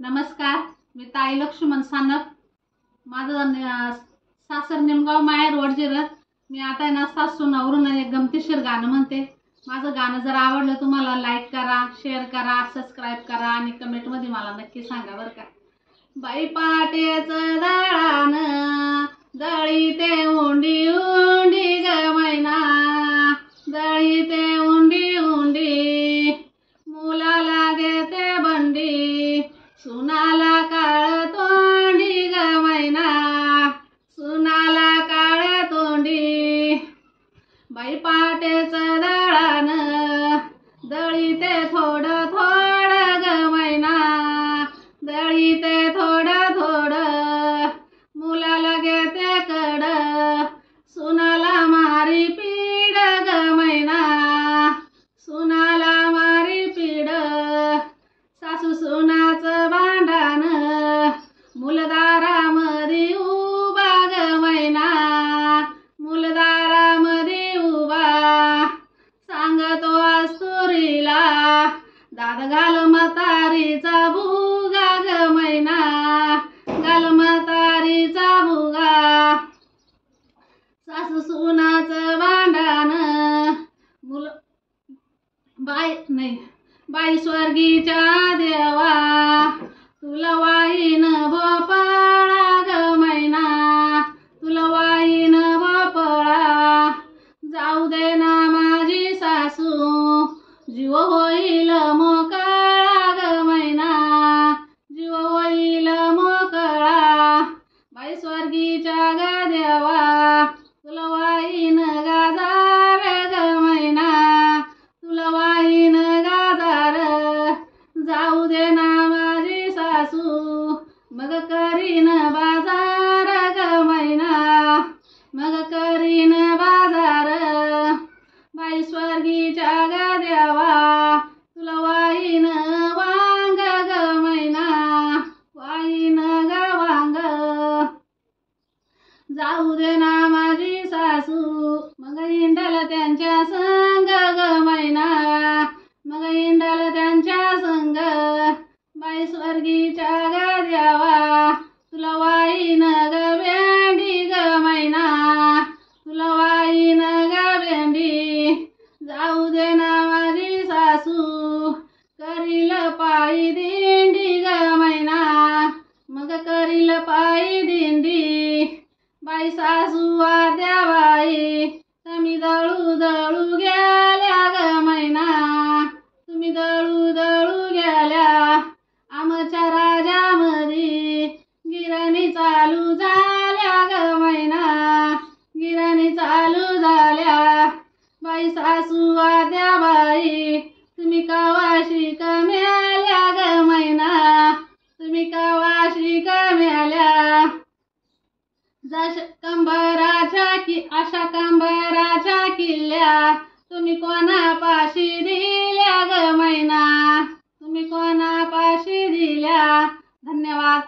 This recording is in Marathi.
नमस्कार, मी ताई लक्ष्मण सानप. माझं सासर निमगाव माहेर वडजिरं. मी आता आहे ना सासूनावरून एक गमतीशीर गाणं म्हणते. माझं गाणं जर आवडलं तुम्हाला लाईक करा, शेअर करा, सबस्क्राईब करा आणि कमेंटमध्ये मला नक्की सांगा बरं का. बाई पाटेचं दळानं दळीते उंडी उंडी ग मैना, दळीते उंडी उंडी, मुलाला घेते बंडी, सुनाला काळ तोंडी ग मैना, सुनाला काळ तोंडी. बाई पाटेचं दळानं दळीते थोडं थोडं ग मैना, दळीते थोडं थोडं, मुलाला घेते कड, सुनाला मारी पीड ग मैना, सुनाला मारी पीड. सासू सुनाचं भांडण मुलदारामध्ये उभा ग मैना, मुलदारामध्ये उभा, सांगतो अस्तुरीला दाद घाल म्हातारीचा भुगा ग मैना, घाल म्हातारीचा भुगा. सासू सुनाचं भांडण बाई स्वर्गीच्या देवा, तुला वाईन भोपळा ग मैना, तुला वाईन भोपळा. जाऊ दे ना माझी सासू, जीव होईल मोकळा ग मैना, जीव होईल मोकळा. बाई स्वर्गीच्या ग देवा, तुला वाईन गाजार ग मैना, तुला वाईन गाजार. जाऊ दे ना माझी सासू, मग करीन बाजार ग मैना, मग करीन बाजार. बाई स्वर्गीच्या ग देवा, तुला वाईन वांग ग मैना, वाईन ग वांग. जाऊ दे ना माझी सासू, मग इंडल त्यांच्या संग ग मैना, मग इंडल त्यांच्या संग. बाई स्वर्गीच्या ग देवा, तुला वाईन ग भेंडी ग मैना, तुला वाईन ग भेंडी. जाऊ दे ना माझी सासू, करील पायी दिंडी ग मैना, मग करील पायी दिंडी. बाई सासू वाद्या बाई, तुम्ही दळू दळू गेल्या ग मैना, तुम्ही दळू दळू गेल्या. आमच्या राजामध्ये गिरणी चालू झाल्या ग मैना, गिरणी चालू झाल्या. बाई सासू वाद्या बाई, तुम्ही कवाशी कमेल्या ग मैना, तुम्ही कवाशी कमेल्या. अशा कंबराच्या किल्ल्या तुम्ही कोणापाशी दिल्या ग मैना, तुम्ही कोणापाशी दिल्या. धन्यवाद.